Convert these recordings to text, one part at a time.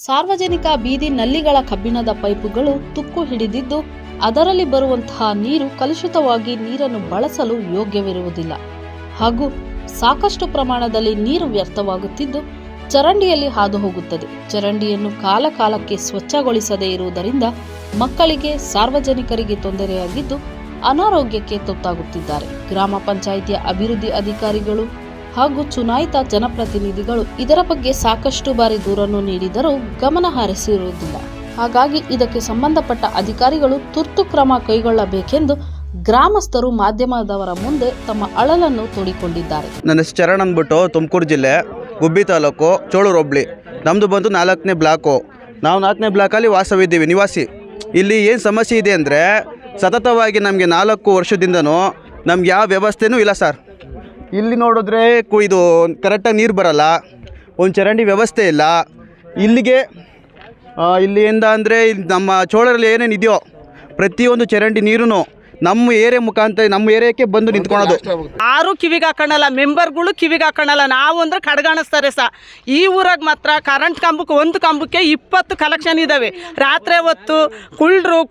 ಸಾರ್ವಜನಿಕ ಬೀದಿ ನಲ್ಲಿಗಳ ಕಬ್ಬಿಣದ ಪೈಪುಗಳು ತುಕ್ಕು ಹಿಡಿದಿದ್ದು ಅದರಲ್ಲಿ ಬರುವಂತಹ ನೀರು ಕಲುಷಿತವಾಗಿ ನೀರನ್ನು ಬಳಸಲು ಯೋಗ್ಯವಿರುವುದಿಲ್ಲ ಹಾಗೂ ಸಾಕಷ್ಟು ಪ್ರಮಾಣದಲ್ಲಿ ನೀರು ವ್ಯರ್ಥವಾಗುತ್ತಿದ್ದು ಚರಂಡಿಯಲ್ಲಿ ಹಾದು ಹೋಗುತ್ತದೆ. ಚರಂಡಿಯನ್ನು ಕಾಲಕಾಲಕ್ಕೆ ಸ್ವಚ್ಛಗೊಳಿಸದೇ ಇರುವುದರಿಂದ ಮಕ್ಕಳಿಗೆ, ಸಾರ್ವಜನಿಕರಿಗೆ ತೊಂದರೆಯಾಗಿದ್ದು ಅನಾರೋಗ್ಯಕ್ಕೆ ತುತ್ತಾಗುತ್ತಿದ್ದಾರೆ. ಗ್ರಾಮ ಪಂಚಾಯಿತಿಯ ಅಭಿವೃದ್ಧಿ ಅಧಿಕಾರಿಗಳು ಹಾಗೂ ಚುನಾಯಿತ ಜನಪ್ರತಿನಿಧಿಗಳು ಇದರ ಬಗ್ಗೆ ಸಾಕಷ್ಟು ಬಾರಿ ದೂರನ್ನು ನೀಡಿದರೂ ಗಮನ ಹರಿಸಿರುವುದಿಲ್ಲ. ಹಾಗಾಗಿ ಇದಕ್ಕೆ ಸಂಬಂಧಪಟ್ಟ ಅಧಿಕಾರಿಗಳು ತುರ್ತು ಕ್ರಮ ಕೈಗೊಳ್ಳಬೇಕೆಂದು ಗ್ರಾಮಸ್ಥರು ಮಾಧ್ಯಮದವರ ಮುಂದೆ ತಮ್ಮ ಅಳಲನ್ನು ತೋಡಿಕೊಂಡಿದ್ದಾರೆ. ನನ್ನ ಹೆಸರು ಚರಣ್ ಅಂದ್ಬಿಟ್ಟು ತುಮಕೂರು ಜಿಲ್ಲೆ ಗುಬ್ಬಿ ತಾಲೂಕು ಚೋಳೂರು ಹೋಬಳಿ. ನಮ್ಮದು ಬಂದು 4ನೇ ಬ್ಲಾಕು. ನಾವು 4ನೇ ಬ್ಲಾಕಲ್ಲಿ ವಾಸವಿದ್ದೀವಿ, ನಿವಾಸಿ. ಇಲ್ಲಿ ಏನು ಸಮಸ್ಯೆ ಇದೆ ಅಂದರೆ ಸತತವಾಗಿ ನಮಗೆ 4 ವರ್ಷದಿಂದನೂ ನಮ್ಗೆ ಯಾವ ವ್ಯವಸ್ಥೆನೂ ಇಲ್ಲ ಸರ್. ಇಲ್ಲಿ ನೋಡಿದ್ರೆ ಇದು ಕರೆಕ್ಟಾಗಿ ನೀರು ಬರಲ್ಲ, ಒಂದು ಚರಂಡಿ ವ್ಯವಸ್ಥೆ ಇಲ್ಲ. ಇಲ್ಲಿಗೆ ಇಲ್ಲಿಂದ ಅಂದರೆ ನಮ್ಮ ಚೋಳರಲ್ಲಿ ಏನೇನು ಇದೆಯೋ ಪ್ರತಿಯೊಂದು ಚರಂಡಿ ನೀರು ನಮ್ಮ ಏರಿಯಾ ಮುಖಾಂತರ ನಮ್ಮ ಏರಿಯಾಕ್ಕೆ ಬಂದು ನಿಂತ್ಕೊಳ್ಳೋದು. ಯಾರು ಕಿವಿಗೆ ಹಾಕೋಣಲ್ಲ, ಮೆಂಬರ್ಗಳು ಕಿವಿಗೆ ಹಾಕೋಣಲ್ಲ. ನಾವು ಅಂದರೆ ಕಡ್ಗಾಣಿಸ್ತಾರೆ ಈ ಊರಾಗ ಮಾತ್ರ ಕರೆಂಟ್ ಕಂಬಕ್ಕೆ ಒಂದು ಕಂಬಕ್ಕೆ 20 ಕಲೆಕ್ಷನ್ ಇದ್ದಾವೆ. ರಾತ್ರಿ ಹೊತ್ತು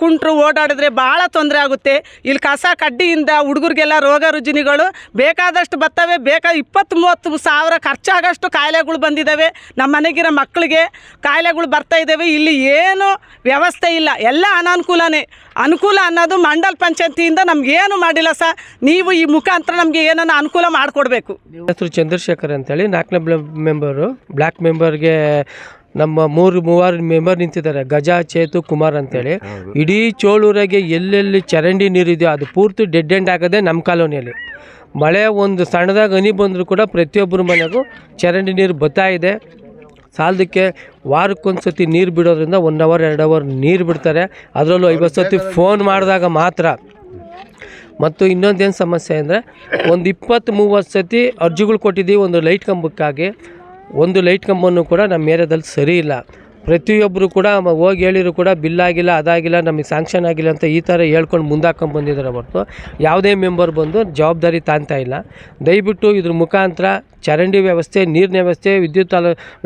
ಕುಂಟ್ರು ಓಡಾಡಿದ್ರೆ ಭಾಳ ತೊಂದರೆ ಆಗುತ್ತೆ. ಇಲ್ಲಿ ಕಸ ಕಡ್ಡಿಯಿಂದ ಹುಡುಗರಿಗೆಲ್ಲ ರೋಗ ರುಜಿನಿಗಳು ಬೇಕಾದಷ್ಟು ಬರ್ತವೆ. 20-30 ಸಾವಿರ ಖರ್ಚಾಗೋಷ್ಟು ಕಾಯಿಲೆಗಳು ಬಂದಿದ್ದಾವೆ. ನಮ್ಮ ಮನೆಗಿರೋ ಮಕ್ಕಳಿಗೆ ಕಾಯಿಲೆಗಳು ಬರ್ತಾ ಇದ್ದಾವೆ. ಇಲ್ಲಿ ಏನು ವ್ಯವಸ್ಥೆ ಇಲ್ಲ, ಎಲ್ಲ ಅನಾನುಕೂಲನೇ. ಅನುಕೂಲ ಅನ್ನೋದು ಮಂಡಲ್ ಪಂಚಾಯತಿಯಿಂದ ನಮಗೇನು ಮಾಡಿಲ್ಲ ಸರ್. ನೀವು ಈ ಮುಖಾಂತರ ನಮಗೆ ಏನನ್ನ ಅನುಕೂಲ ಮಾಡಿಕೊಡ್ಬೇಕು. ಹೆಸರು ಚಂದ್ರಶೇಖರ್ ಅಂತೇಳಿ 4ನೇ ಮೆಂಬರು. ಬ್ಲ್ಯಾಕ್ ಮೆಂಬರ್ಗೆ ನಮ್ಮ 3 ಮೆಂಬರ್ ನಿಂತಿದ್ದಾರೆ, ಗಜ, ಚೇತು, ಕುಮಾರ್ ಅಂತೇಳಿ. ಇಡೀ ಚೋಳೂರಾಗೆ ಎಲ್ಲೆಲ್ಲಿ ಚರಂಡಿ ನೀರಿದೆಯೋ ಅದು ಪೂರ್ತಿ ಡೆಡ್ ಎಂಡ್ ಆಗೋದೇ ನಮ್ಮ ಕಾಲೋನಿಯಲ್ಲಿ. ಮಳೆ ಒಂದು ಸಣ್ಣದಾಗ ಹನಿ ಬಂದರೂ ಕೂಡ ಪ್ರತಿಯೊಬ್ಬರ ಮನೆಗೂ ಚರಂಡಿ ನೀರು ಬರ್ತಾ ಇದೆ. ಸಾಲದಕ್ಕೆ ವಾರಕ್ಕೊಂದು ಸತಿ ನೀರು ಬಿಡೋದ್ರಿಂದ 1 ಅವರ್ 2 ಅವರ್ ನೀರು ಬಿಡ್ತಾರೆ. ಅದರಲ್ಲೂ 50 ಸತಿ ಫೋನ್ ಮಾಡಿದಾಗ ಮಾತ್ರ. ಮತ್ತು ಇನ್ನೊಂದೇನು ಸಮಸ್ಯೆ ಅಂದರೆ ಒಂದು 20-30 ಸತಿ ಅರ್ಜಿಗಳು ಕೊಟ್ಟಿದ್ದೀವಿ ಒಂದು ಲೈಟ್ ಕಂಬಕ್ಕಾಗಿ. ಒಂದು ಲೈಟ್ ಕಂಬನೂ ಕೂಡ ನಮ್ಮ ಏರಿಯಾದಲ್ಲಿ ಸರಿ ಇಲ್ಲ. ಪ್ರತಿಯೊಬ್ಬರು ಕೂಡ ಹೋಗಿ ಹೇಳಿದ್ರು ಕೂಡ ಬಿಲ್ಲಾಗಿಲ್ಲ, ಅದಾಗಿಲ್ಲ, ನಮಗೆ ಸ್ಯಾಂಕ್ಷನ್ ಆಗಿಲ್ಲ ಅಂತ ಈ ಥರ ಹೇಳ್ಕೊಂಡು ಮುಂದಾಕೊಂಡು ಬಂದಿದ್ದಾರೆ ಹೊರತು ಯಾವುದೇ ಮೆಂಬರ್ ಬಂದು ಜವಾಬ್ದಾರಿ ತಾಂತಾ ಇಲ್ಲ. ದಯವಿಟ್ಟು ಇದ್ರ ಮುಖಾಂತರ ಚರಂಡಿ ವ್ಯವಸ್ಥೆ, ನೀರಿನ ವ್ಯವಸ್ಥೆ, ವಿದ್ಯುತ್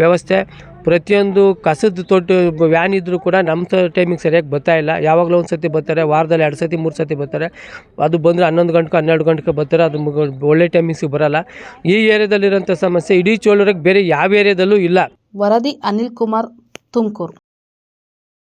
ವ್ಯವಸ್ಥೆ, ಪ್ರತಿಯೊಂದು ಕಸದ ತೊಟ್ಟು ವ್ಯಾನ್ ಇದ್ದರೂ ಕೂಡ ನಮ್ಮ ಟೈಮಿಗೆ ಸರಿಯಾಗಿ ಬರ್ತಾಯಿಲ್ಲ. ಯಾವಾಗಲೂ ಒಂದು ಸತಿ ಬರ್ತಾರೆ, ವಾರದಲ್ಲಿ 2 ಸತಿ 3 ಸತಿ ಬರ್ತಾರೆ. ಅದು ಬಂದರೆ 11 ಗಂಟೆ 12 ಗಂಟೆಗೆ ಬರ್ತಾರೆ. ಅದು ಒಳ್ಳೆ ಟೈಮಿಂಗ್ಸಿಗೆ ಬರೋಲ್ಲ. ಈ ಏರಿಯಾದಲ್ಲಿರೋಂಥ ಸಮಸ್ಯೆ ಇಡೀ ಚೋಳೂರಿಗೆ ಬೇರೆ ಯಾವ ಏರಿಯಾದಲ್ಲೂ ಇಲ್ಲ. ವರದಿ ಅನಿಲ್ ಕುಮಾರ್, ತುಮಕೂರು.